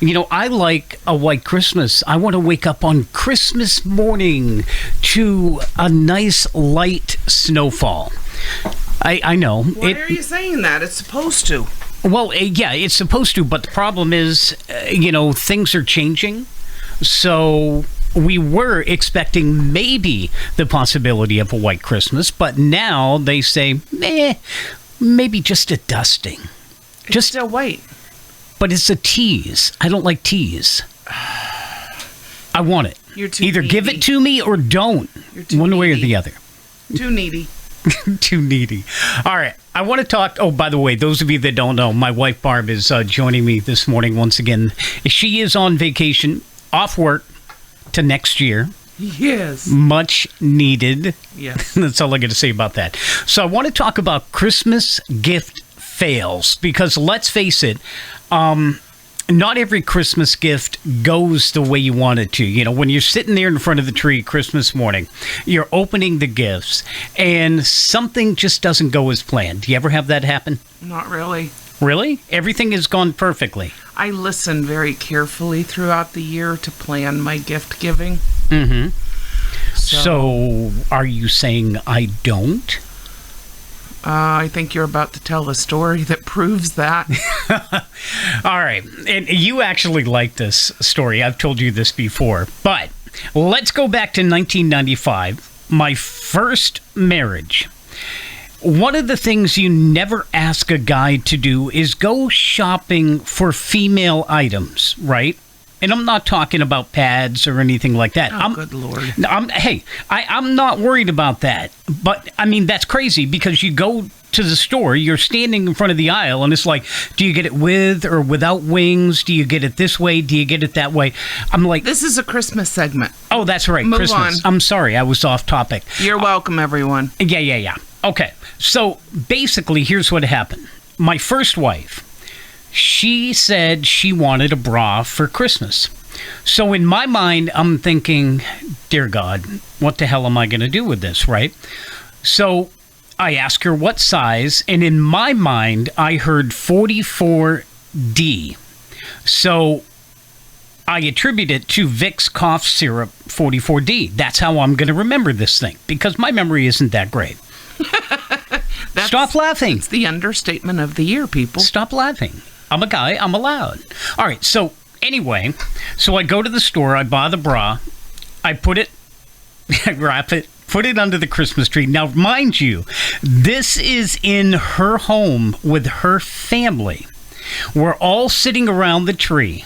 I like a white Christmas. I want to wake up on Christmas morning to a nice light snowfall. I know. Why are you saying that? It's supposed to. Well, yeah, it's supposed to, but the problem is, things are changing. So we were expecting maybe the possibility of a white Christmas, but now they say, maybe just a dusting. Just still white. But it's a tease. I don't like tease. I want it. You're too Either needy. give it to me or don't. You're too One way or needy. the other. Too needy. Too needy. All right. I want to talk. Oh, by the way, those of you that don't know, my wife Barb is joining me this morning once again. She is on vacation, off work to next year. Yes. Much needed. Yes. That's all I got to say about that. So I want to talk about Christmas gift fails because let's face it, not every Christmas gift goes the way you want it to. When you're sitting there in front of the tree Christmas morning, you're opening the gifts and something just doesn't go as planned. Do you ever have that happen? Not really. Really? Everything has gone perfectly. I listen very carefully throughout the year to plan my gift giving. Mm-hmm. So are you saying I don't? I think you're about to tell a story that proves that. All right. And you actually like this story. I've told you this before. But let's go back to 1995, my first marriage. One of the things you never ask a guy to do is go shopping for female items, right? And I'm not talking about pads or anything like that. Good Lord. I'm not worried about that. But, that's crazy because you go to the store, you're standing in front of the aisle, and it's like, do you get it with or without wings? Do you get it this way? Do you get it that way? I'm like... This is a Christmas segment. Oh, that's right. Move Christmas. on. I'm sorry. I was off topic. You're welcome, everyone. Yeah. Okay. So, basically, here's what happened. My first wife... She said she wanted a bra for Christmas. So in my mind, I'm thinking, dear God, what the hell am I going to do with this, right? So I asked her what size, and in my mind, I heard 44D. So I attribute it to Vicks cough syrup 44D. That's how I'm going to remember this thing, because my memory isn't that great. Stop laughing. It's the understatement of the year, people. Stop laughing. I'm a guy. I'm allowed. All right. So anyway, I go to the store. I buy the bra. I put it, wrap it, put it under the Christmas tree. Now, mind you, this is in her home with her family. We're all sitting around the tree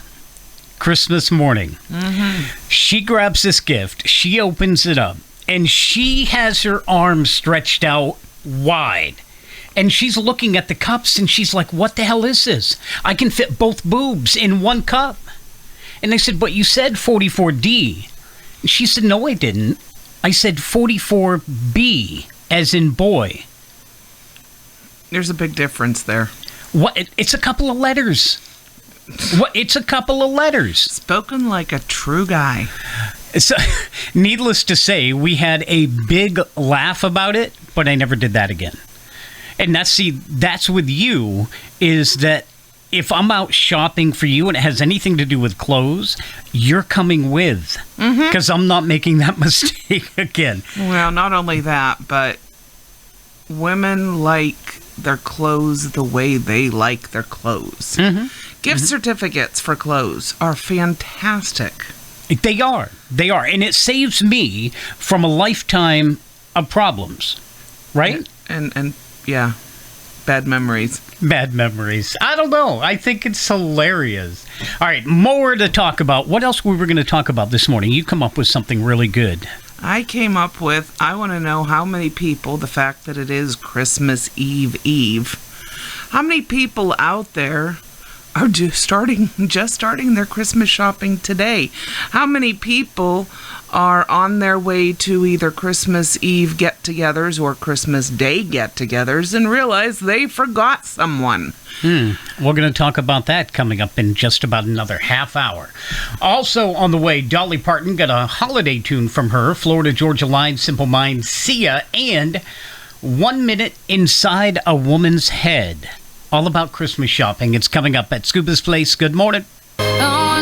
Christmas morning. Mm-hmm. She grabs this gift. She opens it up. And she has her arms stretched out wide. And she's looking at the cups, and she's like, what the hell is this? I can fit both boobs in one cup. And I said, but you said 44D. And she said, no, I didn't. I said 44B, as in boy. There's a big difference there. What? It's a couple of letters. What? It's a couple of letters. Spoken like a true guy. So, needless to say, we had a big laugh about it, but I never did that again. And that's with you, is that if I'm out shopping for you and it has anything to do with clothes, you're coming with. Because I'm not making that mistake again. Well, not only that, but women like their clothes the way they like their clothes. Mm-hmm. Gift certificates for clothes are fantastic. They are. And it saves me from a lifetime of problems, right? And yeah, bad memories. Bad memories. I don't know. I think it's hilarious. All right, more to talk about. What else were we going to talk about this morning? You come up with something really good. I came up with, I want to know how many people, the fact that it is Christmas Eve, how many people out there are just starting their Christmas shopping today? How many people are on their way to either Christmas Eve get-togethers or Christmas Day get-togethers and realize they forgot someone? We're going to talk about that coming up in just about another half hour. Also on the way, Dolly Parton got a holiday tune from her, Florida Georgia Line, Simple Minds, Sia, and 1 Minute Inside a Woman's Head. All about Christmas shopping. It's coming up at Scooba's Place. Good morning.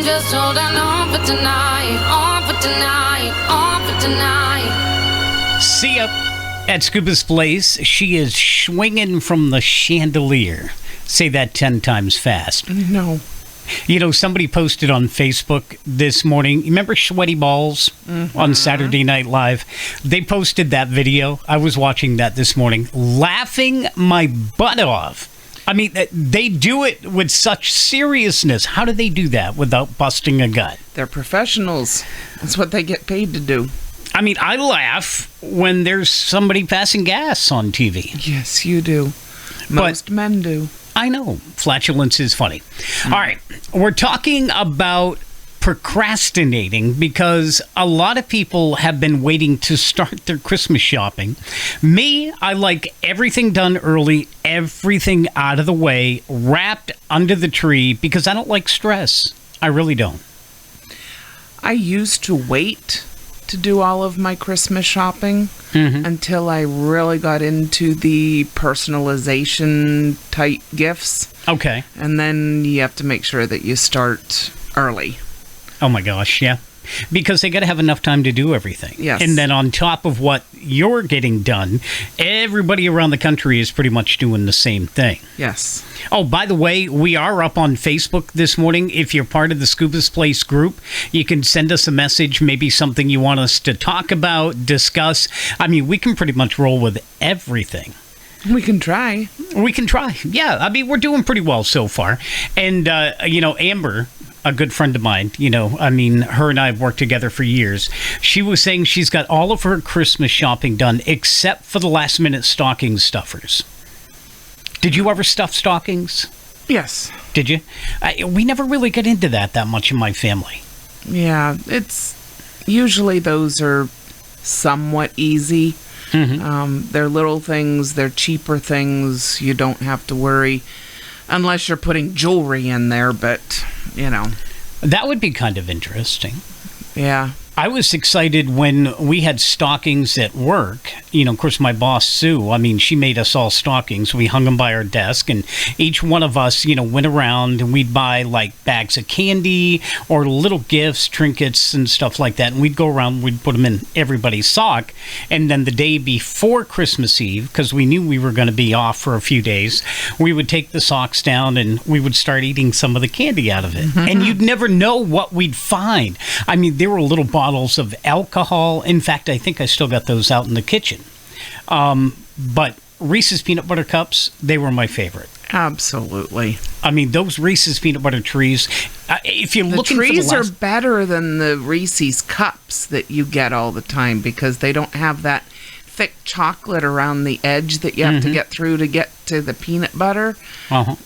I'm just holding on for tonight, on for tonight, on for tonight. See ya at Scooba's place. She is swinging from the chandelier. Say that 10 times fast. No. You know, somebody posted on Facebook this morning. You remember Sweaty Balls on Saturday Night Live? They posted that video. I was watching that this morning, laughing my butt off. I mean, they do it with such seriousness. How do they do that without busting a gut? They're professionals. That's what they get paid to do. I mean, I laugh when there's somebody passing gas on TV. Yes, you do. Most men do. I know. Flatulence is funny. All right. We're talking about procrastinating because a lot of people have been waiting to start their Christmas shopping. Me, I like everything done early, everything out of the way, wrapped under the tree because I don't like stress. I really don't. I used to wait to do all of my Christmas shopping until I really got into the personalization type gifts. Okay. And then you have to make sure that you start early. Oh my gosh, yeah. Because they got to have enough time to do everything. Yes. And then on top of what you're getting done, everybody around the country is pretty much doing the same thing. Yes. Oh, by the way, we are up on Facebook this morning. If you're part of the Scooba's Place group, you can send us a message, maybe something you want us to talk about, discuss. I mean, we can pretty much roll with everything. We can try. We can try. Yeah, I mean, we're doing pretty well so far. And, Amber, a good friend of mine, her and I have worked together for years. She was saying she's got all of her Christmas shopping done except for the last minute stocking stuffers. Did you ever stuff stockings? Yes. Did you? We never really got into that much in my family. Yeah, it's usually those are somewhat easy. They're little things, they're cheaper things. You don't have to worry unless you're putting jewelry in there, but, That would be kind of interesting. Yeah. I was excited when we had stockings at work. Of course, my boss, Sue, she made us all stockings. We hung them by our desk, and each one of us, went around and we'd buy, bags of candy or little gifts, trinkets, and stuff like that. And we'd go around, we'd put them in everybody's sock. And then the day before Christmas Eve, because we knew we were going to be off for a few days, we would take the socks down and we would start eating some of the candy out of it. And you'd never know what we'd find. There were little bottles of alcohol. In fact, I think I still got those out in the kitchen. But Reese's peanut butter cups, they were my favorite. Absolutely. Those Reese's peanut butter trees, if you're looking for the trees are better than the Reese's cups that you get all the time because they don't have that thick chocolate around the edge that you have to get through to get to the peanut butter.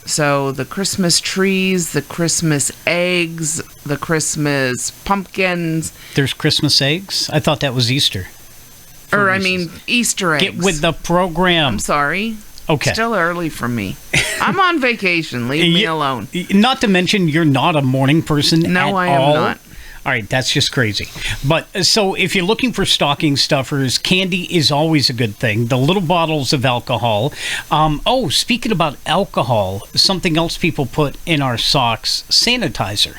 So the Christmas trees, the Christmas eggs, the Christmas pumpkins. There's Christmas eggs? I thought that was Easter. Easter eggs. Get with the program. I'm sorry. Okay. Still early for me. I'm on vacation. Leave me alone. Not to mention, you're not a morning person No, I am am not. All right, that's just crazy. But so if you're looking for stocking stuffers, candy is always a good thing. The little bottles of alcohol. Speaking about alcohol, something else people put in our socks, sanitizer.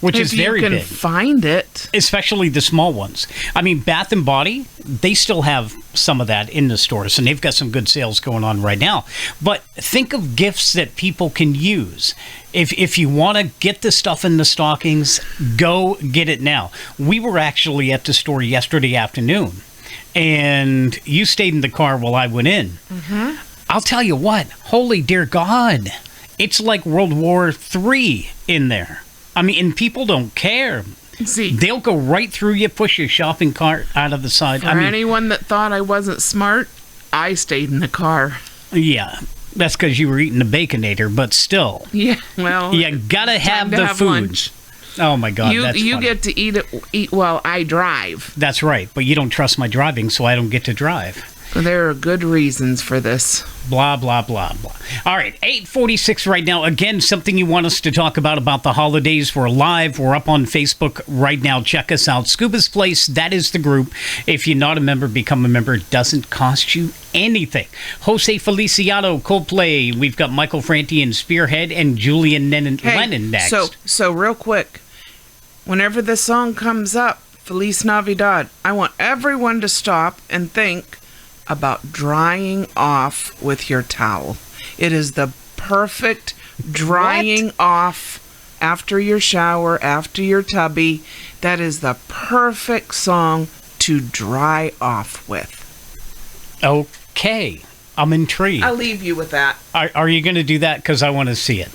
Which is very big. If you can find it. Especially the small ones. Bath & Body, they still have some of that in the stores, and they've got some good sales going on right now. But think of gifts that people can use. If you want to get the stuff in the stockings, go get it now. We were actually at the store yesterday afternoon, and you stayed in the car while I went in. I'll tell you what, holy dear God, it's like World War III in there. And people don't care. See, they'll go right through you, push your shopping cart out of the side. For anyone that thought I wasn't smart, I stayed in the car. Yeah, that's because you were eating the Baconator, but still. Yeah, well, you gotta have the food. Lunch. Oh my God, that's you funny. get to eat while I drive. That's right, but you don't trust my driving, so I don't get to drive. There are good reasons for this. Blah, blah, blah, blah. All right, 8:46 right now. Again, something you want us to talk about the holidays. We're live. We're up on Facebook right now. Check us out. Scuba's Place, that is the group. If you're not a member, become a member. It doesn't cost you anything. Jose Feliciano, Coldplay. We've got Michael Franti and Spearhead and Julian Lennon next. So real quick, whenever this song comes up, Feliz Navidad, I want everyone to stop and think about drying off with your towel. It is the perfect drying off after your shower, after your tubby. That is the perfect song to dry off with. Okay. I'm intrigued. I'll leave you with that. Are you going to do that? Because I want to see it.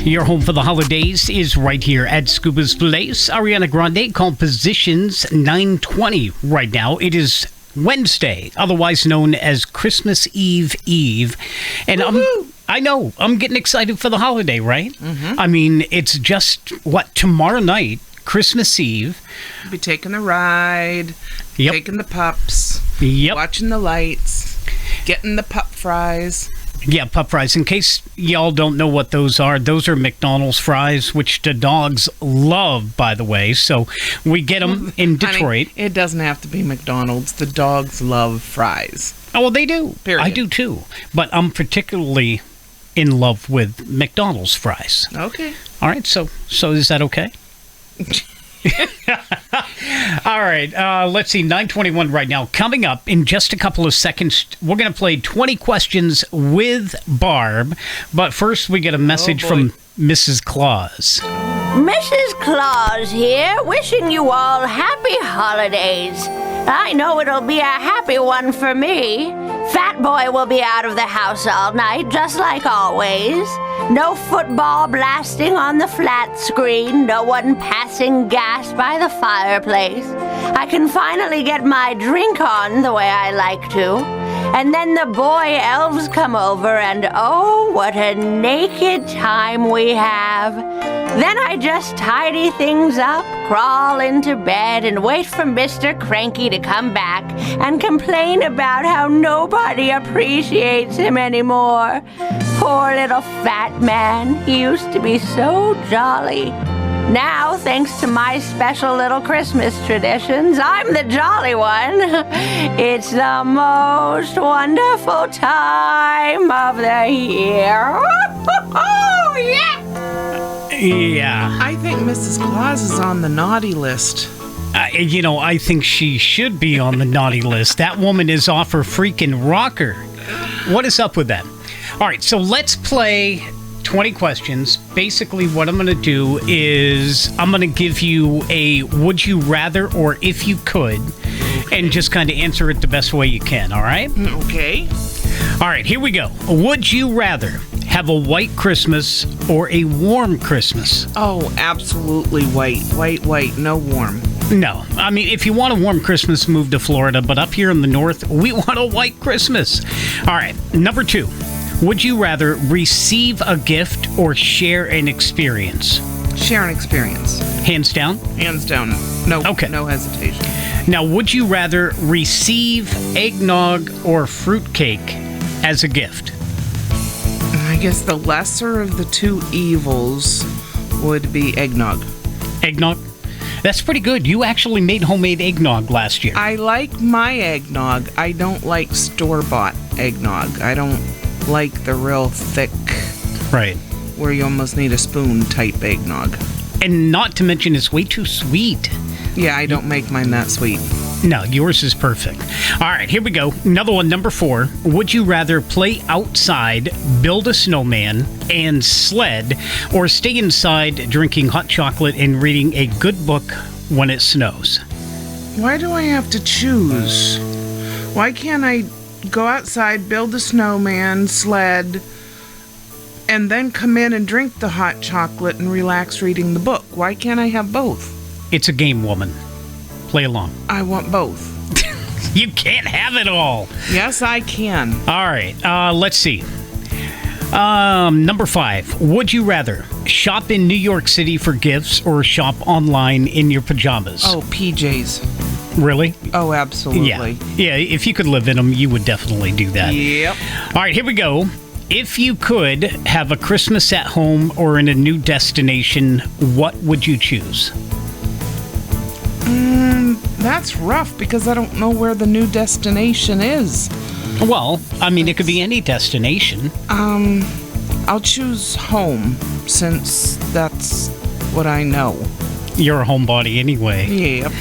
Your home for the holidays is right here at Scuba's Place. Ariana Grande, Compositions 9:20 right now. It is Wednesday, otherwise known as Christmas Eve. And I know, I'm getting excited for the holiday, right? Mm-hmm. I mean, it's just, tomorrow night, Christmas Eve. You'll be taking the ride, taking the pups, watching the lights, getting the pup fries. Yeah, pup fries. In case y'all don't know what those are McDonald's fries, which the dogs love, by the way. So we get them in Detroit. Honey, it doesn't have to be McDonald's. The dogs love fries. Oh, well, they do. Period. I do, too. But I'm particularly in love with McDonald's fries. Okay. All right, so is that okay? All right, let's see, 9:21 right now. Coming up in just a couple of seconds, we're going to play 20 questions with Barb. But first, we get a message from Mrs. Claus. Mrs. Claus here, wishing you all happy holidays. I know it'll be a happy one for me. Fat Boy will be out of the house all night, just like always. No football blasting on the flat screen, no one passing gas by the fireplace. I can finally get my drink on the way I like to. And then the boy elves come over, and oh, what a naked time we have. Then I just tidy things up, crawl into bed, and wait for Mr. Cranky to come back and complain about how nobody appreciates him anymore. Poor little fat man. He used to be so jolly. Now, thanks to my special little Christmas traditions, I'm the jolly one. It's the most wonderful time of the year. Oh, yeah! Yeah. I think Mrs. Claus is on the naughty list. I think she should be on the naughty list. That woman is off her freaking rocker. What is up with that? All right, so let's play 20 questions. Basically, what I'm going to do is I'm going to give you a would you rather or if you could, and just kind of answer it the best way you can, all right? Okay. All right, here we go. Would you rather have a white Christmas or a warm Christmas? Oh, absolutely white. White, no warm. No. I mean, if you want a warm Christmas, move to Florida, but up here in the north, we want a white Christmas. All right, number 2. Would you rather receive a gift or share an experience? Share an experience. Hands down? Hands down. No. Okay. No hesitation. Now, would you rather receive eggnog or fruitcake as a gift? I guess the lesser of the two evils would be eggnog. Eggnog? That's pretty good. You actually made homemade eggnog last year. I like my eggnog. I don't like store-bought eggnog. I don't like the real thick, right, where you almost need a spoon type eggnog. And not to mention, it's way too sweet. Yeah, I don't make mine that sweet. No, yours is perfect. All right, here we go. Another one, number 4. Would you rather play outside, build a snowman, and sled, or stay inside drinking hot chocolate and reading a good book when it snows? Why do I have to choose? Why can't I go outside, build a snowman, sled, and then come in and drink the hot chocolate and relax reading the book? Why can't I have both? It's a game, woman. Play along. I want both. You can't have it all. Yes, I can. All right, let's see. Number 5. Would you rather shop in New York City for gifts or shop online in your pajamas? Oh, PJs. Really? Oh, absolutely. Yeah, if you could live in them, you would definitely do that. Yep. All right, here we go. If you could have a Christmas at home or in a new destination, what would you choose? That's rough because I don't know where the new destination is. Well, I mean, it could be any destination. I'll choose home since that's what I know. You're a homebody anyway. Yep.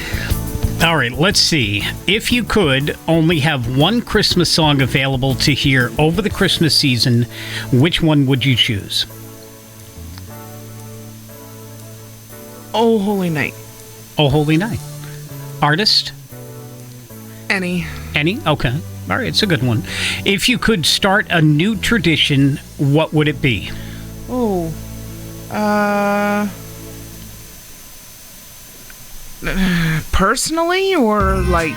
All right, let's see. If you could only have one Christmas song available to hear over the Christmas season, which one would you choose? Oh, Holy Night. Oh, Holy Night. Artist? Any? Okay. All right, it's a good one. If you could start a new tradition, what would it be? Oh, personally or like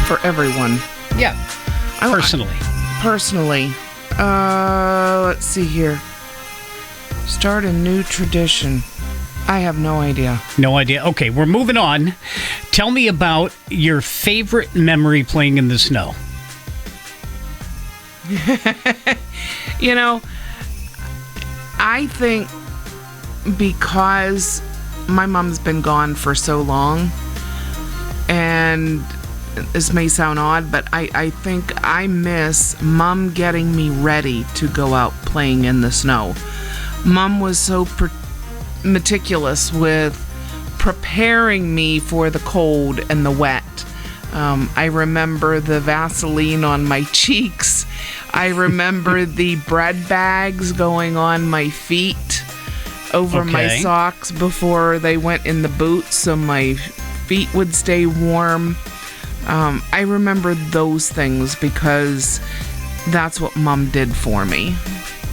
for everyone? Yeah, personally. Personally. Let's see here. Start a new tradition. I have no idea. No idea. Okay, we're moving on. Tell me about your favorite memory playing in the snow. You know, I think because my mom's been gone for so long, and this may sound odd, but I think I miss Mom getting me ready to go out playing in the snow. Mom was so meticulous with preparing me for the cold and the wet. I remember the Vaseline on my cheeks. I remember the bread bags going on my feet over my socks before they went in the boots so my feet would stay warm. I remember those things because that's what Mom did for me.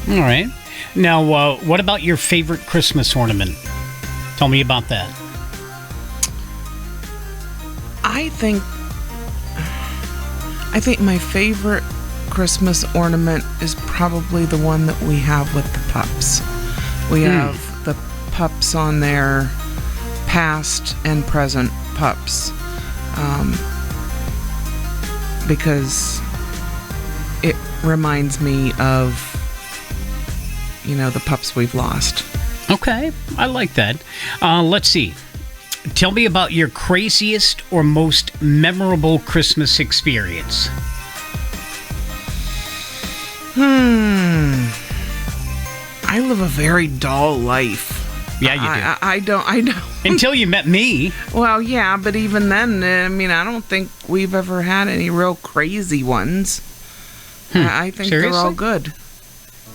All right. Now, what about your favorite Christmas ornament? Tell me about that. I think my favorite Christmas ornament is probably the one that we have with the pups. We have the pups on there, past and present pups, because it reminds me of, the pups we've lost. Okay, I like that. Let's see. Tell me about your craziest or most memorable Christmas experience. I live a very dull life. Yeah, you do. I don't. Until you met me. Well, yeah, but even then, I don't think we've ever had any real crazy ones. I think Seriously? they're all good.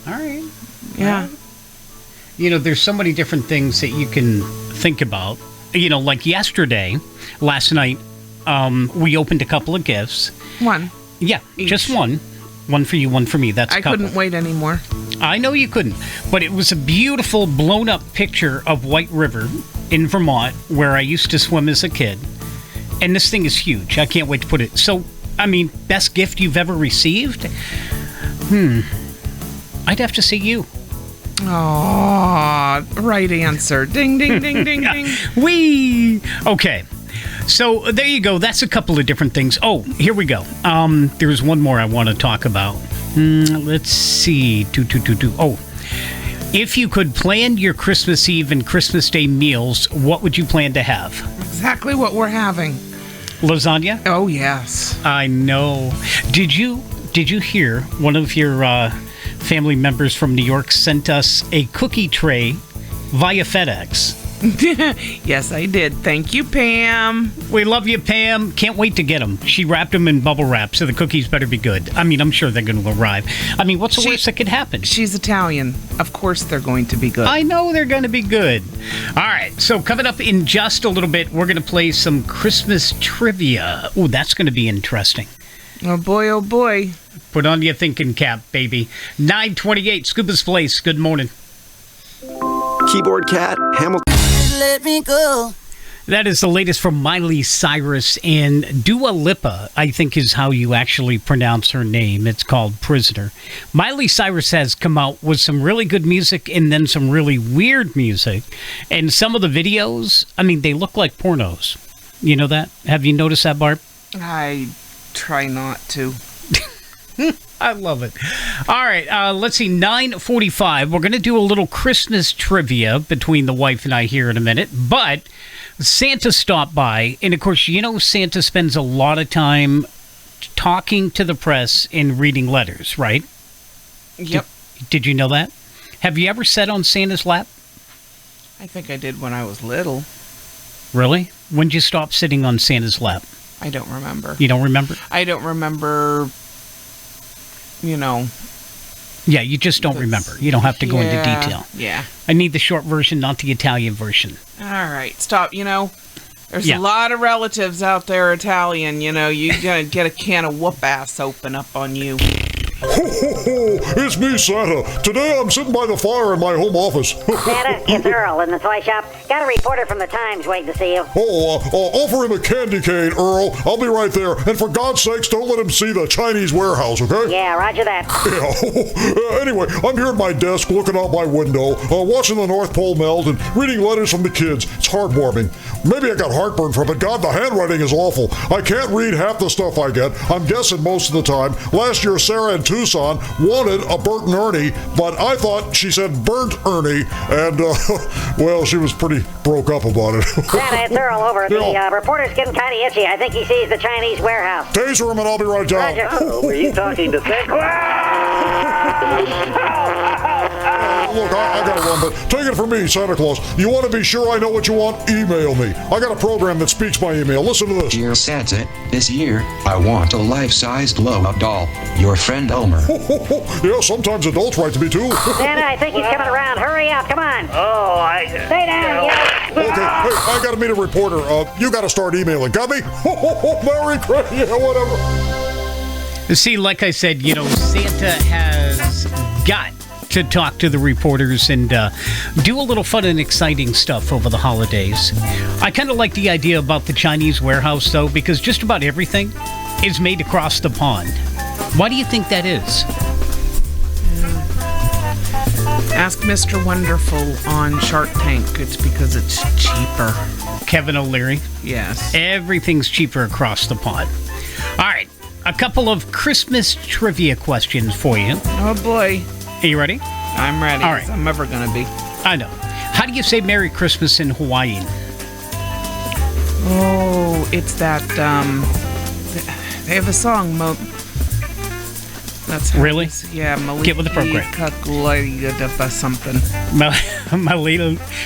All right. Yeah. There's so many different things that you can think about. Like last night, we opened a couple of gifts. One. Yeah, Each. just one. One for you, one for me. That's a couple. Couldn't wait anymore. I know you couldn't, but it was a beautiful blown-up picture of White River in Vermont, where I used to swim as a kid. And this thing is huge. I can't wait to put it. So, best gift you've ever received? I'd have to say you. Aw, right answer. Ding, ding, ding, ding, ding. Whee! Okay. So there you go. That's a couple of different things. Oh, here we go. There's one more I want to talk about. Let's see. Oh, if you could plan your Christmas Eve and Christmas Day meals, what would you plan to have? Exactly what we're having. Lasagna? Oh, yes. I know. Did you hear one of your family members from New York sent us a cookie tray via FedEx? Yes, I did. Thank you, Pam. We love you, Pam. Can't wait to get them. She wrapped them in bubble wrap, so the cookies better be good. I'm sure they're going to arrive. What's the worst that could happen? She's Italian. Of course they're going to be good. I know they're going to be good. All right, so coming up in just a little bit, we're going to play some Christmas trivia. Oh, that's going to be interesting. Oh, boy, oh, boy. Put on your thinking cap, baby. 928, Scooba's Place. Good morning. Keyboard Cat, Hamilton. Let me go. That is the latest from Miley Cyrus and Dua Lipa, I think is how you actually pronounce her name. It's called Prisoner. Miley Cyrus has come out with some really good music and then some really weird music. And some of the videos, I mean, they look like pornos. You know that? Have you noticed that, Barb? I try not to. I love it. All right, let's see, 9:45. We're going to do a little Christmas trivia between the wife and I here in a minute, but Santa stopped by, and of course, you know Santa spends a lot of time talking to the press and reading letters, right? Yep. Did you know that? Have you ever sat on Santa's lap? I think I did when I was little. Really? When did you stop sitting on Santa's lap? I don't remember. You don't remember? I don't remember, you know. Yeah, you just don't remember. You don't have to go into detail. Yeah. I need the short version, not the Italian version. All right, stop. You know, there's a lot of relatives out there Italian. You know, you're going to get a can of whoop-ass open up on you. Ho, ho, ho! It's me, Santa. Today I'm sitting by the fire in my home office. Santa, it's Earl in the toy shop. Got a reporter from the Times waiting to see you. Offer him a candy cane, Earl. I'll be right there. And for God's sakes, don't let him see the Chinese warehouse, okay? Yeah, roger that. Yeah. Anyway, I'm here at my desk looking out my window, watching the North Pole melt and reading letters from the kids. It's heartwarming. Maybe I got heartburn from it. God, the handwriting is awful. I can't read half the stuff I get. I'm guessing most of the time. Last year, Sarah and Tucson wanted a Bert and Ernie, but I thought she said Burnt Ernie, and, well, she was pretty broke up about it. Santa, it's Earl over. The reporter's getting kind of itchy. I think he sees the Chinese warehouse. Taser him and I'll be right down. Roger. Oh, were you talking to Santa? Look, I gotta run, but take it from me, Santa Claus. You want to be sure I know what you want? Email me. I got a program that speaks my email. Listen to this. Dear Santa, this year, I want a life-sized blow-up doll. Your friend Elmer. Yeah, sometimes adults write to me too. Santa, I think he's coming around. Hurry up, come on. Oh, Stay down, you. Okay, hey, I gotta meet a reporter. You gotta start emailing. Got me? Merry Christmas, yeah, whatever. See, like I said, you know, Santa has got to talk to the reporters and do a little fun and exciting stuff over the holidays. I kind of like the idea about the Chinese warehouse, though, because just about everything is made across the pond. Why do you think that is? Ask Mr. Wonderful on Shark Tank. It's because it's cheaper. Kevin O'Leary? Yes. Everything's cheaper across the pond. All right, a couple of Christmas trivia questions for you. Oh, boy. Are you ready? I'm ready. All right. I'm ever going to be. I know. How do you say Merry Christmas in Hawaiian? Oh, it's that, they have a song, that's how Really? Yeah, Maliki. Get with the program. Something.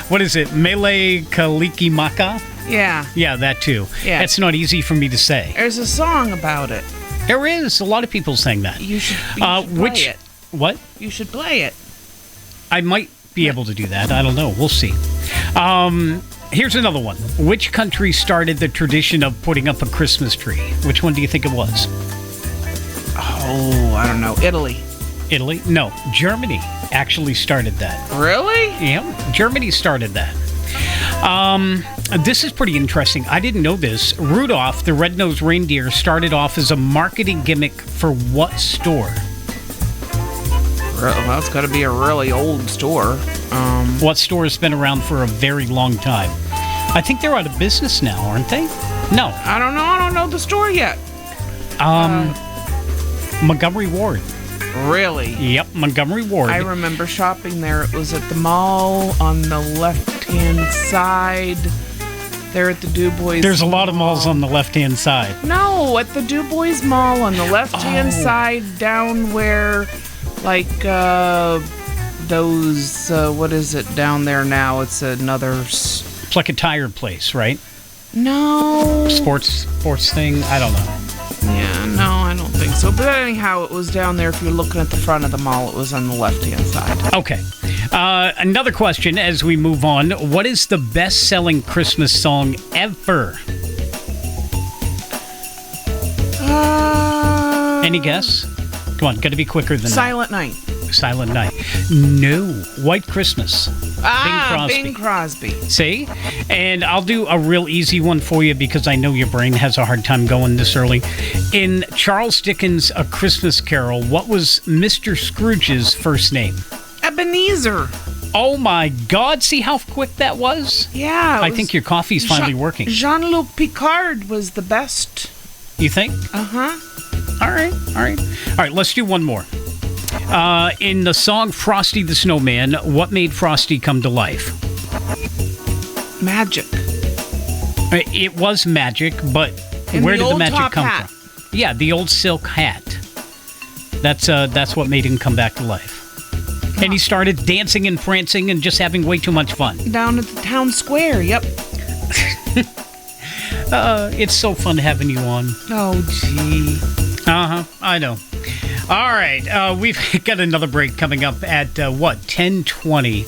What is it? Mele Kalikimaka? Yeah. Yeah, that too. Yeah. That's not easy for me to say. There's a song about it. There is. A lot of people saying that. You should play it. What? You should play it. I might be able to do that. I don't know. We'll see. Here's another one. Which country started the tradition of putting up a Christmas tree? Which one do you think it was? Oh, I don't know. Italy. Italy? No. Germany actually started that. Really? Yeah. Germany started that. This is pretty interesting. I didn't know this. Rudolph, the red-nosed reindeer, started off as a marketing gimmick for what store? Well, it's got to be a really old store. What store has been around for a very long time? I think they're out of business now, aren't they? No. I don't know. I don't know the store yet. Montgomery Ward. Really? Yep, Montgomery Ward. I remember shopping there. It was at the mall on the left-hand side. There at the Du Bois. There's a lot of malls on the left-hand side. No, at the Du Bois Mall on the left-hand side, down where, like, those, what is it down there now? It's another... It's like a tire place, right? No. Sports thing? I don't know. Yeah, no, I don't think so. But anyhow, it was down there. If you're looking at the front of the mall, it was on the left-hand side. Okay. Another question as we move on. What is the best-selling Christmas song ever? Any guess? Come on, got to be quicker than Silent Night. that. Silent Night. No, White Christmas. Bing Crosby. See? And I'll do a real easy one for you because I know your brain has a hard time going this early. In Charles Dickens' A Christmas Carol, what was Mr. Scrooge's first name? Ebenezer. Oh my God, see how quick that was? Yeah. I think your coffee's finally working. Jean-Luc Picard was the best. You think? Uh-huh. All right, let's do one more. In the song Frosty the Snowman, what made Frosty come to life? Magic. It was magic, but where did the magic come from? Yeah, the old silk hat. That's what made him come back to life. And he started dancing and prancing and just having way too much fun. Down at the town square, yep. It's so fun having you on. Oh, gee. I know. All right, we've got another break coming up at, 10:20.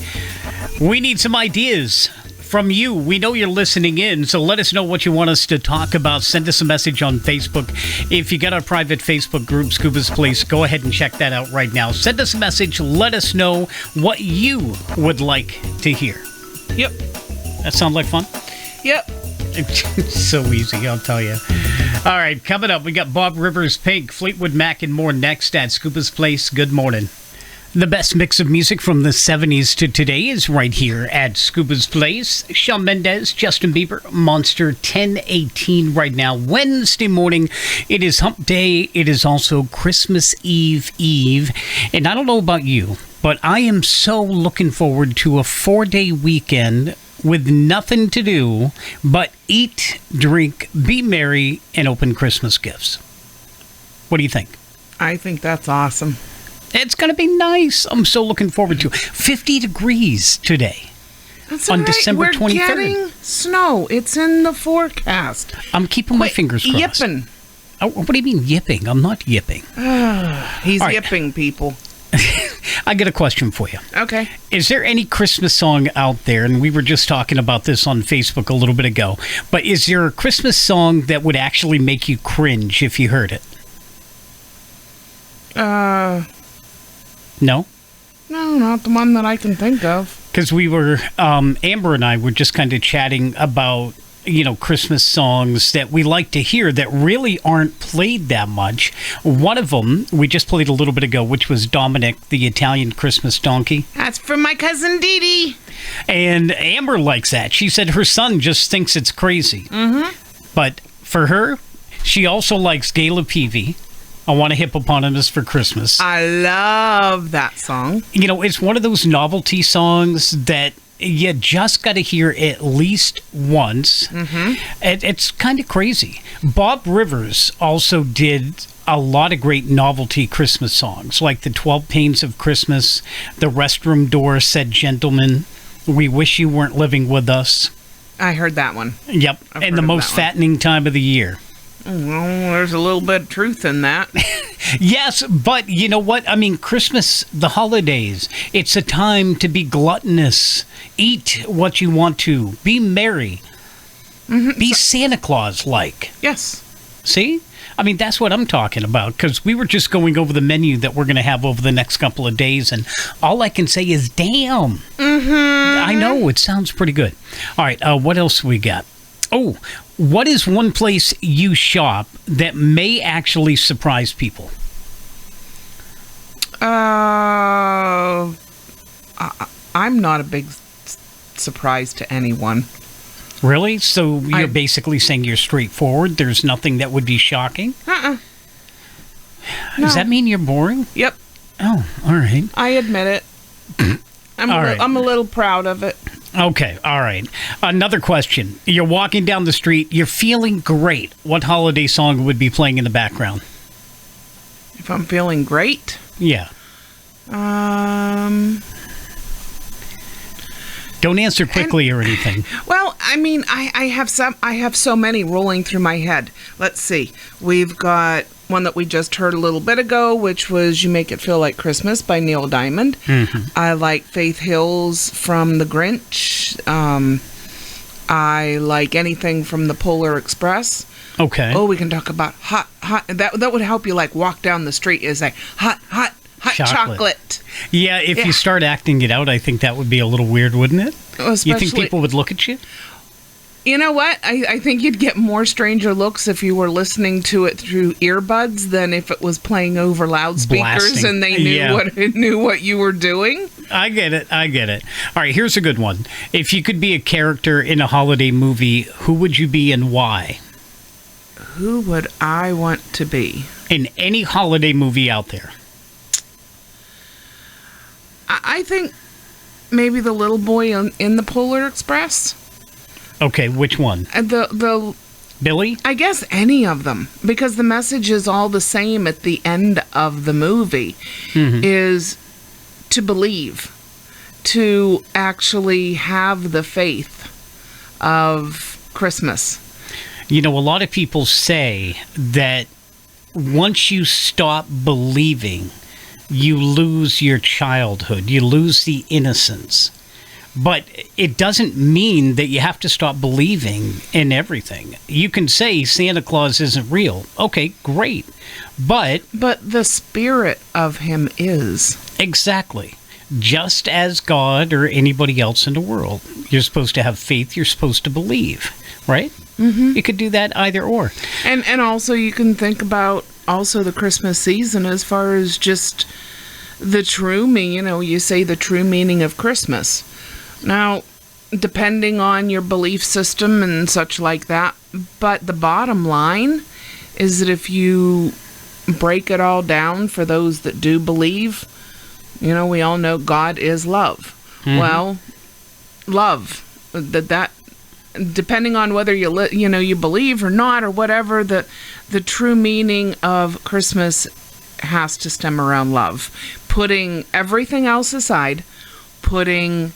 We need some ideas from you. We know you're listening in, so let us know what you want us to talk about. Send us a message on Facebook. If you got our private Facebook group, Scooba's Place, go ahead and check that out right now. Send us a message. Let us know what you would like to hear. Yep. That sound like fun? Yep. So easy, I'll tell you. All right, coming up, we got Bob Rivers, Pink, Fleetwood Mac, and more next at Scooba's Place. Good morning. The best mix of music from the 70s to today is right here at Scooba's Place. Shawn Mendes, Justin Bieber, Monster, 10:18 right now. Wednesday morning, it is Hump Day. It is also Christmas Eve. And I don't know about you, but I am so looking forward to a 4-day weekend with nothing to do but eat, drink, be merry, and open Christmas gifts. What do you think? I think that's awesome. It's going to be nice. I'm so looking forward to it. 50 degrees today. That's on all right. December 23rd. We're getting snow. It's in the forecast. I'm keeping my fingers crossed. Yipping. Oh, what do you mean yipping? I'm not yipping. He's All right. yipping people. I got a question for you. Okay. Is there any Christmas song out there, and we were just talking about this on Facebook a little bit ago, but is there a Christmas song that would actually make you cringe if you heard it? No? No, not the one that I can think of. Because we were, Amber and I were just kind of chatting about, Christmas songs that we like to hear that really aren't played that much. One of them, we just played a little bit ago, which was Dominic, the Italian Christmas donkey. That's from my cousin Dee Dee. And Amber likes that. She said her son just thinks it's crazy. Mm-hmm. But for her, she also likes Gayla Peavy. I Want a Hippopotamus for Christmas. I love that song. It's one of those novelty songs that you just got to hear at least once. Mm-hmm. It's kind of crazy. Bob Rivers also did a lot of great novelty Christmas songs, like the 12 Pains of Christmas, The Restroom Door Said Gentleman, We Wish You Weren't Living With Us. I heard that one. Yep, and The Most Fattening Time of the Year. Well, there's a little bit of truth in that. Yes, but you know what? I mean, Christmas, the holidays, it's a time to be gluttonous. Eat what you want to. Be merry. Mm-hmm. Be Santa Claus-like. Yes. See? I mean, that's what I'm talking about, because we were just going over the menu that we're going to have over the next couple of days, and all I can say is, damn. Mm-hmm. I know, it sounds pretty good. All right, what else we got? Oh, what is one place you shop that may actually surprise people? I'm not a big surprise to anyone. Really? So you're basically saying you're straightforward? There's nothing that would be shocking? No. Does that mean you're boring? Yep. Oh, all right. I admit it. I'm a little proud of it. Okay, all right. Another question. You're walking down the street. You're feeling great. What holiday song would be playing in the background? If I'm feeling great? Yeah. Don't answer quickly or anything. Well, I mean, I have so many rolling through my head. Let's see. We've got one that we just heard a little bit ago, which was You Make It Feel Like Christmas by Neil Diamond. Mm-hmm. I like Faith Hill's From the Grinch. I like anything from the Polar Express. Okay. Oh, we can talk about hot. That would help you, like, walk down the street is like hot chocolate. Yeah, if you start acting it out, I think that would be a little weird, wouldn't it? You think people would look at you? You know what? I think you'd get more stranger looks if you were listening to it through earbuds than if it was playing over loudspeakers Blasting. and they knew what you were doing. I get it. All right, here's a good one. If you could be a character in a holiday movie, who would you be and why? Who would I want to be? In any holiday movie out there. I think maybe the little boy in the Polar Express. Okay, which one? The Billy? I guess any of them, because the message is all the same at the end of the movie, is to believe, to actually have the faith of Christmas. You know, a lot of people say that once you stop believing, you lose your childhood, you lose the innocence. But it doesn't mean that you have to stop believing in everything. You can say Santa Claus isn't real. Okay, great. But the spirit of him is. Exactly. Just as God or anybody else in the world. You're supposed to have faith. You're supposed to believe. Right? Mm-hmm. You could do that either or. And also you can think about also the Christmas season as far as just the true meaning. You say the true meaning of Christmas. Now, depending on your belief system and such like that, but the bottom line is that if you break it all down for those that do believe, we all know God is love. Mm-hmm. Well, love, that depending on whether you believe or not or whatever, the true meaning of Christmas has to stem around love. Putting everything else aside, putting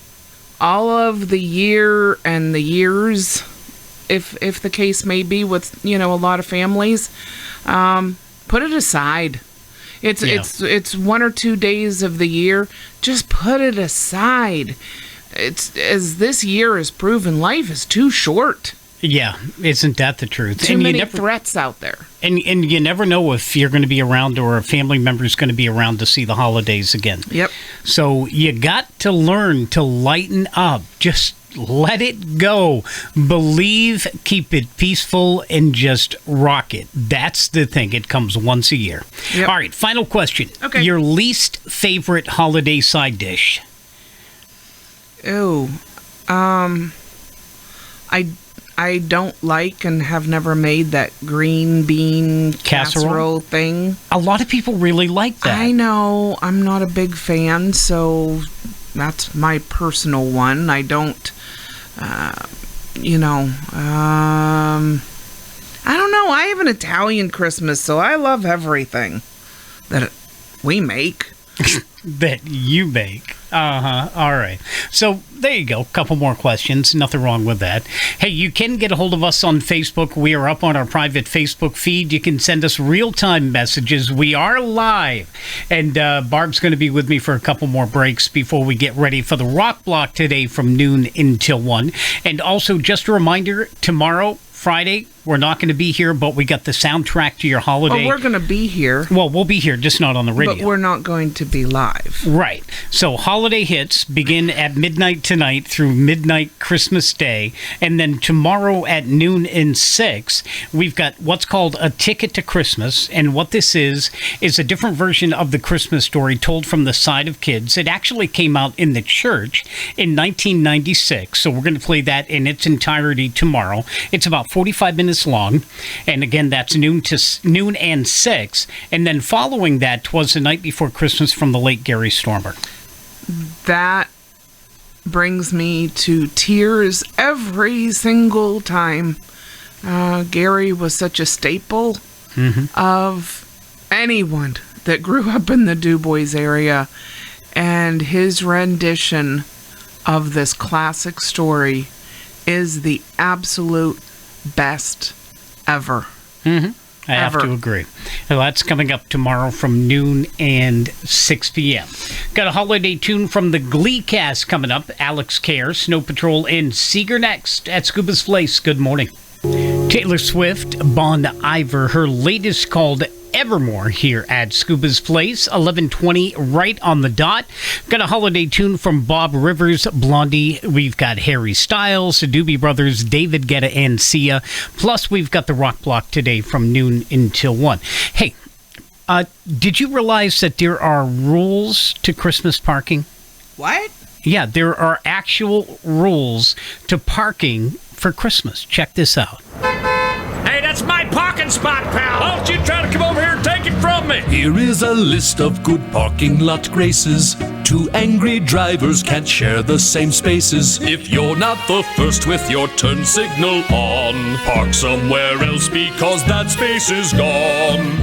all of the year and the years, if the case may be with a lot of families, put it aside. It's 1 or 2 days of the year. Just put it aside. It's as this year has proven, life is too short. Yeah, isn't that the truth? Too many threats out there. And you never know if you're going to be around or a family member is going to be around to see the holidays again. Yep. So you got to learn to lighten up. Just let it go. Believe, keep it peaceful, and just rock it. That's the thing. It comes once a year. Yep. All right, final question. Okay. Your least favorite holiday side dish? Oh, I don't like and have never made that green bean casserole thing. A lot of people really like that. I know. I'm not a big fan, so that's my personal one. I don't, I don't know. I have an Italian Christmas, so I love everything that we make. That you make. All right. So there you go. Couple more questions. Nothing wrong with that. Hey, you can get a hold of us on Facebook. We are up on our private Facebook feed. You can send us real-time messages. We are live. And Barb's going to be with me for a couple more breaks before we get ready for the Rock Block today from noon until 1. And also, just a reminder, tomorrow, Friday, we're not going to be here, but we got the soundtrack to your holiday. Well, we're going to be here. Well, we'll be here, just not on the radio. But we're not going to be live. Right. So holiday hits begin at midnight tonight through midnight Christmas Day. And then tomorrow at noon and 6, we've got what's called A Ticket to Christmas. And what this is a different version of the Christmas story told from the side of kids. It actually came out in the church in 1996. So we're going to play that in its entirety tomorrow. It's about 45 minutes long, and again, that's noon and 6, and then following that, 'Twas the Night Before Christmas from the late Gary Stormer. That brings me to tears every single time. Gary was such a staple of anyone that grew up in the Du Bois area, and his rendition of this classic story is the absolute best ever. I have to agree. Well, that's coming up tomorrow from noon and 6 p.m. Got a holiday tune from the Glee cast coming up. Alex Kerr, Snow Patrol, and Seeger next at Scooba's Place. Good morning. Taylor Swift, Bon Iver, her latest called evermore here at Scooba's Place, 11:20 right on the dot. Got a holiday tune from Bob Rivers, Blondie. We've got Harry Styles, the Doobie Brothers, David Guetta, and Sia. Plus, we've got the Rock Block today from noon until 1. Hey, did you realize that there are rules to Christmas parking? What? Yeah, there are actual rules to parking for Christmas. Check this out. Hey, that's my parking spot, pal. Why don't you try to come over here and take it from me? Here is a list of good parking lot graces. 2 angry drivers can't share the same spaces. If you're not the first with your turn signal on, park somewhere else because that space is gone.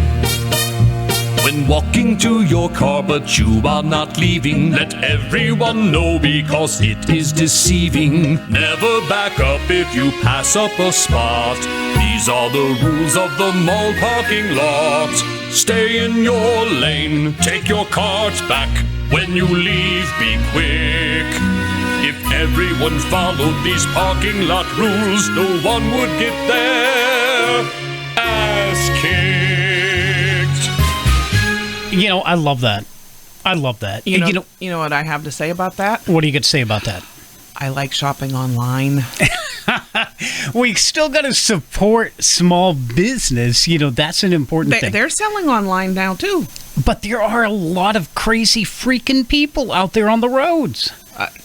When walking to your car but you are not leaving, let everyone know because it is deceiving. Never back up if you pass up a spot. These are the rules of the mall parking lot. Stay in your lane, take your carts back. When you leave, be quick. If everyone followed these parking lot rules, no one would get their ass kicked. You know, I love that. I love that. You know what I have to say about that? What are you going to say about that? I like shopping online. We still got to support small business. You know, that's an important thing. They're selling online now, too. But there are a lot of crazy freaking people out there on the roads.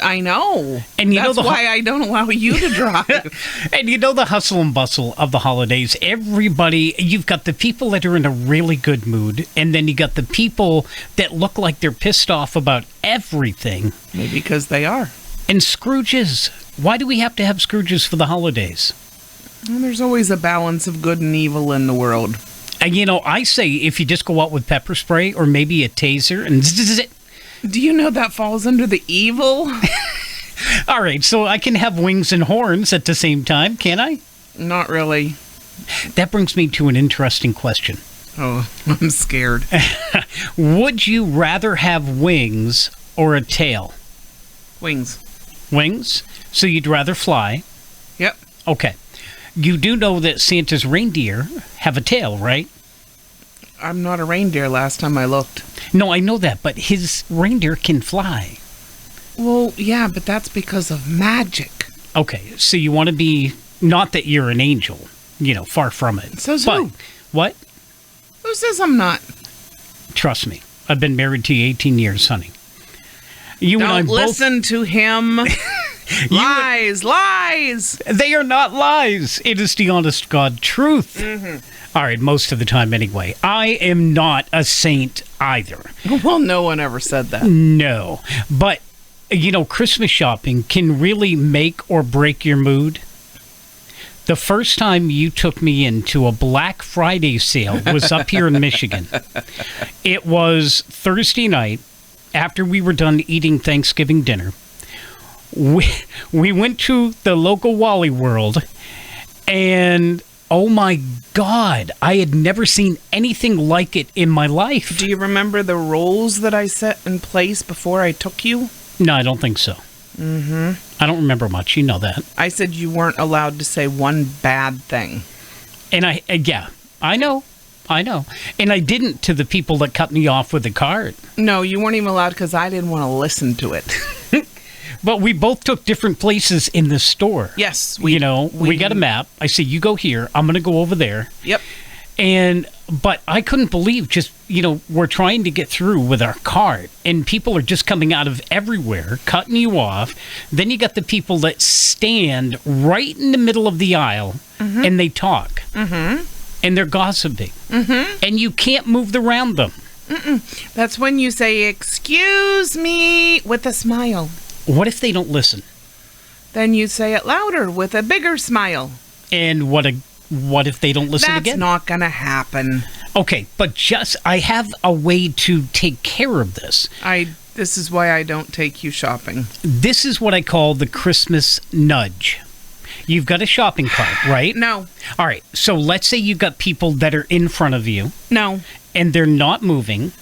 I know. And that's why I don't allow you to drive. And you know the hustle and bustle of the holidays. Everybody, you've got the people that are in a really good mood, and then you got the people that look like they're pissed off about everything. Maybe because they are. And Scrooges. Why do we have to have Scrooges for the holidays? Well, there's always a balance of good and evil in the world. And you know, I say if you just go out with pepper spray or maybe a taser and zzz. Do you know that falls under the evil? All right, so I can have wings and horns at the same time, can I? Not really. That brings me to an interesting question. Oh, I'm scared. Would you rather have wings or a tail? Wings. Wings? So you'd rather fly? Yep. Okay. You do know that Santa's reindeer have a tail, right? I'm not a reindeer last time I looked. No, I know that, but his reindeer can fly. Well, yeah, but that's because of magic. Okay, so you want to be, not that you're an angel, you know, far from it. So's but, who? What? Who says I'm not? Trust me, I've been married to you 18 years, honey. You Don't and I listen to him. Lies. They are not lies. It is the honest God truth. Mm-hmm. All right, most of the time anyway. I am not a saint either. Well, no one ever said that. No. But, you know, Christmas shopping can really make or break your mood. The first time you took me into a Black Friday sale was up here in Michigan. It was Thursday night after we were done eating Thanksgiving dinner. We went to the local Wally World, and oh my God, I had never seen anything like it in my life. Do you remember the rules that I set in place before I took you? No, I don't think so. Mm-hmm. I don't remember much. You know that. I said you weren't allowed to say one bad thing. And yeah, I know. And I didn't to the people that cut me off with the cart. No, you weren't even allowed because I didn't want to listen to it. But we both took different places in the store. Yes. We got a map. I said, you go here. I'm going to go over there. Yep. But I couldn't believe we're trying to get through with our cart and people are just coming out of everywhere, cutting you off. Then you got the people that stand right in the middle of the aisle and they talk. Mm-hmm. And they're gossiping. Mm-hmm. And you can't move around them. Mm-mm. That's when you say, "Excuse me," with a smile. What if they don't listen? Then you say it louder with a bigger smile. And what if they don't listen again? That's not going to happen. Okay, but I have a way to take care of this. This is why I don't take you shopping. This is what I call the Christmas nudge. You've got a shopping cart, right? No. All right, so let's say you've got people that are in front of you. No. And they're not moving.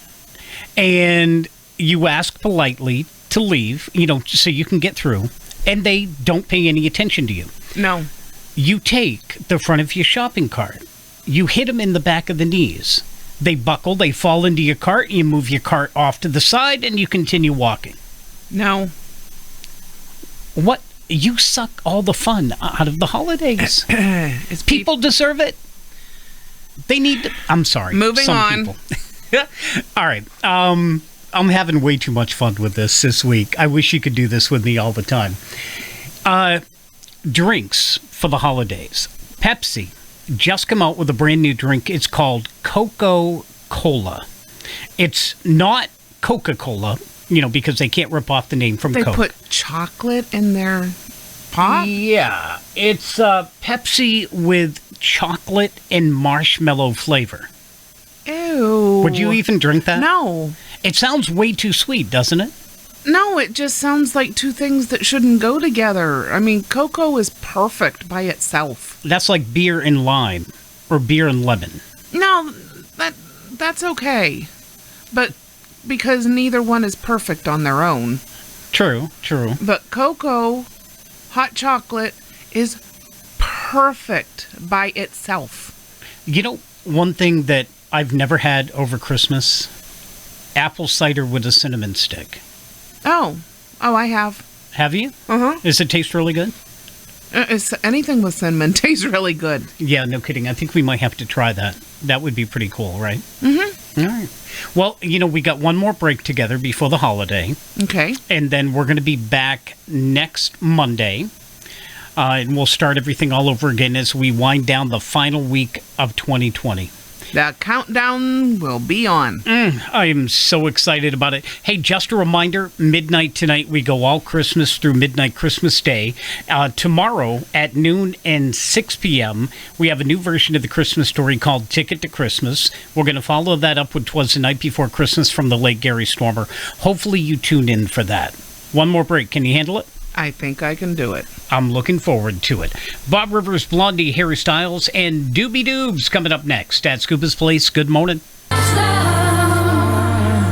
And you ask politely to leave, so you can get through. And they don't pay any attention to you. No. You take the front of your shopping cart. You hit them in the back of the knees. They buckle, they fall into your cart, you move your cart off to the side, and you continue walking. No. What? You suck all the fun out of the holidays. People deserve it. They need to, I'm sorry. Moving on. People. All right. I'm having way too much fun with this week. I wish you could do this with me all the time. Drinks for the holidays. Pepsi just come out with a brand new drink. It's called Coca-Cola. It's not Coca-Cola, because they can't rip off the name from Coke. They put chocolate in their pop? Yeah. It's Pepsi with chocolate and marshmallow flavor. Ew. Would you even drink that? No. It sounds way too sweet, doesn't it? No, it just sounds like two things that shouldn't go together. I mean, cocoa is perfect by itself. That's like beer and lime or beer and lemon. No, that's okay. But because neither one is perfect on their own. True. But cocoa, hot chocolate, is perfect by itself. One thing that I've never had over Christmas, apple cider with a cinnamon stick. Oh, I have. Have you? Uh-huh. Does it taste really good? Anything with cinnamon tastes really good. Yeah, no kidding. I think we might have to try that. That would be pretty cool, right? Mm-hmm. All right. Well, we got one more break together before the holiday. Okay. And then we're going to be back next Monday. And we'll start everything all over again as we wind down the final week of 2020. The countdown will be on. I am so excited about it. Hey, just a reminder, midnight tonight, we go all Christmas through midnight Christmas Day. Tomorrow at noon and 6 p.m., we have a new version of the Christmas story called Ticket to Christmas. We're going to follow that up with 'Twas the Night Before Christmas from the late Gary Stormer. Hopefully you tune in for that. One more break. Can you handle it? I think I can do it. I'm looking forward to it. Bob Rivers, Blondie, Harry Styles, and Doobie Doobs coming up next at Scooba's Place. Good morning.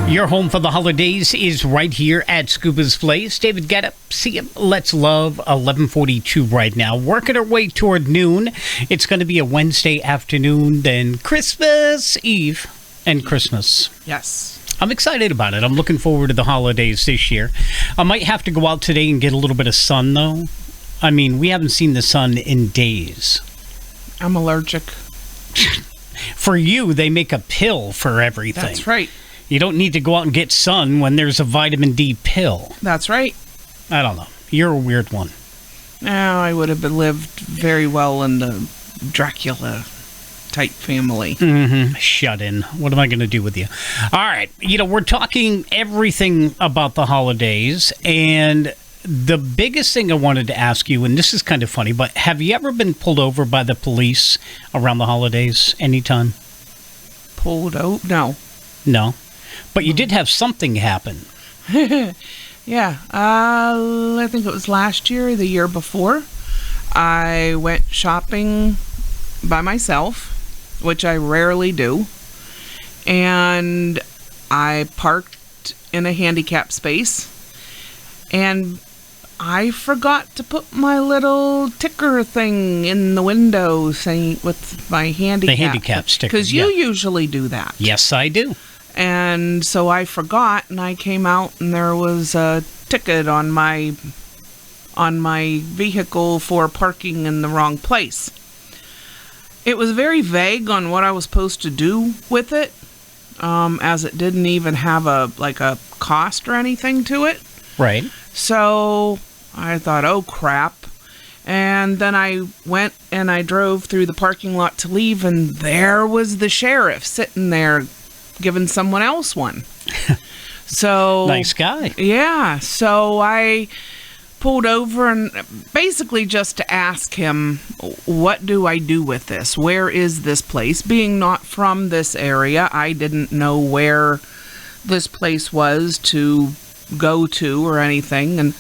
Your home for the holidays is right here at Scooba's Place. David, get up. See you. Let's Love, 11:42 right now. Working our way toward noon. It's going to be a Wednesday afternoon, then Christmas Eve and Christmas. Yes. I'm excited about it. I'm looking forward to the holidays this year. I might have to go out today and get a little bit of sun, though. I mean, we haven't seen the sun in days. I'm allergic. For you, they make a pill for everything. That's right. You don't need to go out and get sun when there's a vitamin D pill. That's right. I don't know. You're a weird one. Oh, I would have lived very well in the Dracula type family. Mm-hmm. Shut in. What am I going to do with you? All right. We're talking everything about the holidays, and the biggest thing I wanted to ask you, and this is kind of funny, but have you ever been pulled over by the police around the holidays anytime? Pulled out? No. No? But you did have something happen. Yeah. I think it was last year or the year before. I went shopping by myself, which I rarely do, and I parked in a handicap space, and I forgot to put my little ticker thing in the window saying with my handicap. The handicap sticker. Because you usually do that. Yes, I do. And so I forgot, and I came out, and there was a ticket on my vehicle for parking in the wrong place. It was very vague on what I was supposed to do with it, as it didn't even have a cost or anything to it. Right. So I thought, oh crap. And then I went and I drove through the parking lot to leave, and there was the sheriff sitting there giving someone else one. So nice guy. Yeah. So I pulled over and basically just to ask him, what do I do with this? Where is this place? Being not from this area, I didn't know where this place was to go to or anything.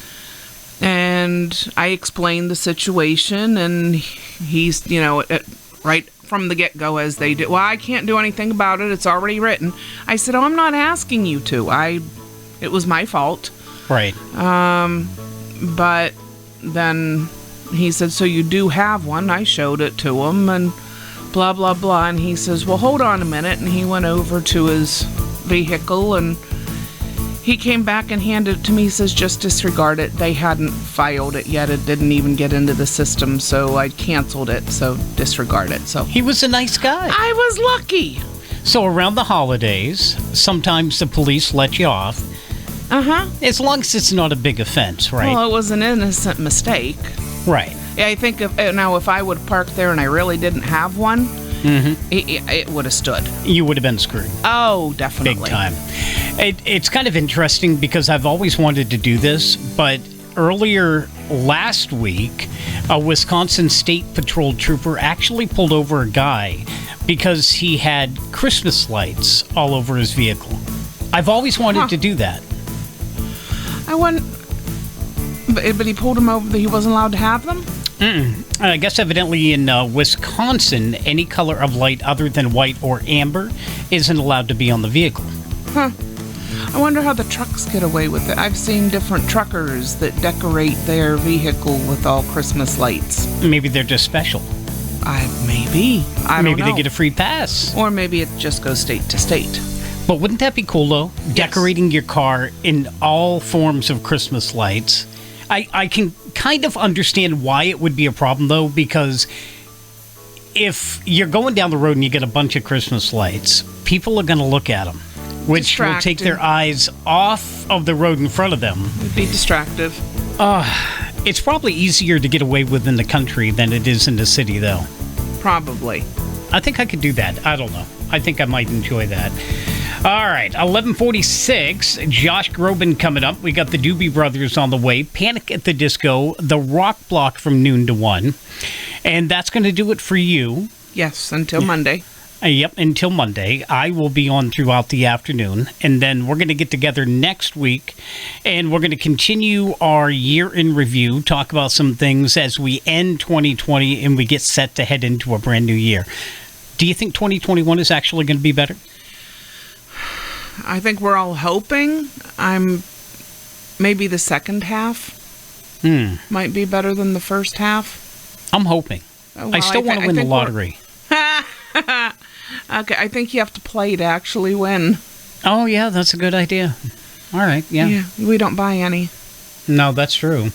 And I explained the situation, and he's, right from the get-go, as they do, well, I can't do anything about it. It's already written. I said, oh, I'm not asking you to. It was my fault. Right. But then he said, so you do have one? I showed it to him, and blah, blah, blah. And he says, well, hold on a minute. And he went over to his vehicle and he came back and handed it to me. He says, just disregard it. They hadn't filed it yet. It didn't even get into the system, so I canceled it. So disregard it. So He was a nice guy. I was lucky. So around the holidays, sometimes the police let you off. As long as it's not a big offense, right? Well, it was an innocent mistake. Right. Yeah, I think if I would park there and I really didn't have one, it would have stood. You would have been screwed. Oh, definitely. Big time. It's kind of interesting because I've always wanted to do this, but earlier last week, a Wisconsin State Patrol trooper actually pulled over a guy because he had Christmas lights all over his vehicle. I've always wanted to do that. I wouldn't... But he pulled him over that he wasn't allowed to have them? I guess evidently in Wisconsin, any color of light other than white or amber isn't allowed to be on the vehicle. I wonder how the trucks get away with it. I've seen different truckers that decorate their vehicle with all Christmas lights. Maybe they're just special. Maybe. I don't know. Maybe they get a free pass. Or maybe it just goes state to state. But wouldn't that be cool, though? Yes. Decorating your car in all forms of Christmas lights. I can kind of understand why it would be a problem, though, because if you're going down the road and you get a bunch of Christmas lights, people are going to look at them, which will take their eyes off of the road in front of them. It'd be distractive. It's probably easier to get away with in the country than it is in the city, though. Probably. I think I could do that. I don't know. I think I might enjoy that. All right, 11:46. Josh Groban coming up. We got the Doobie Brothers on the way. Panic at the Disco, the Rock Block from noon to 1. And that's going to do it for you. Yes, until Monday. Yep, until Monday. I will be on throughout the afternoon. And then we're going to get together next week. And we're going to continue our year in review, talk about some things as we end 2020 and we get set to head into a brand new year. Do you think 2021 is actually going to be better? I think we're all hoping. Maybe the second half might be better than the first half. I'm hoping. Well, I still want to win the lottery. Okay, I think you have to play to actually win. Oh, yeah, that's a good idea. All right, yeah. We don't buy any. No, that's true.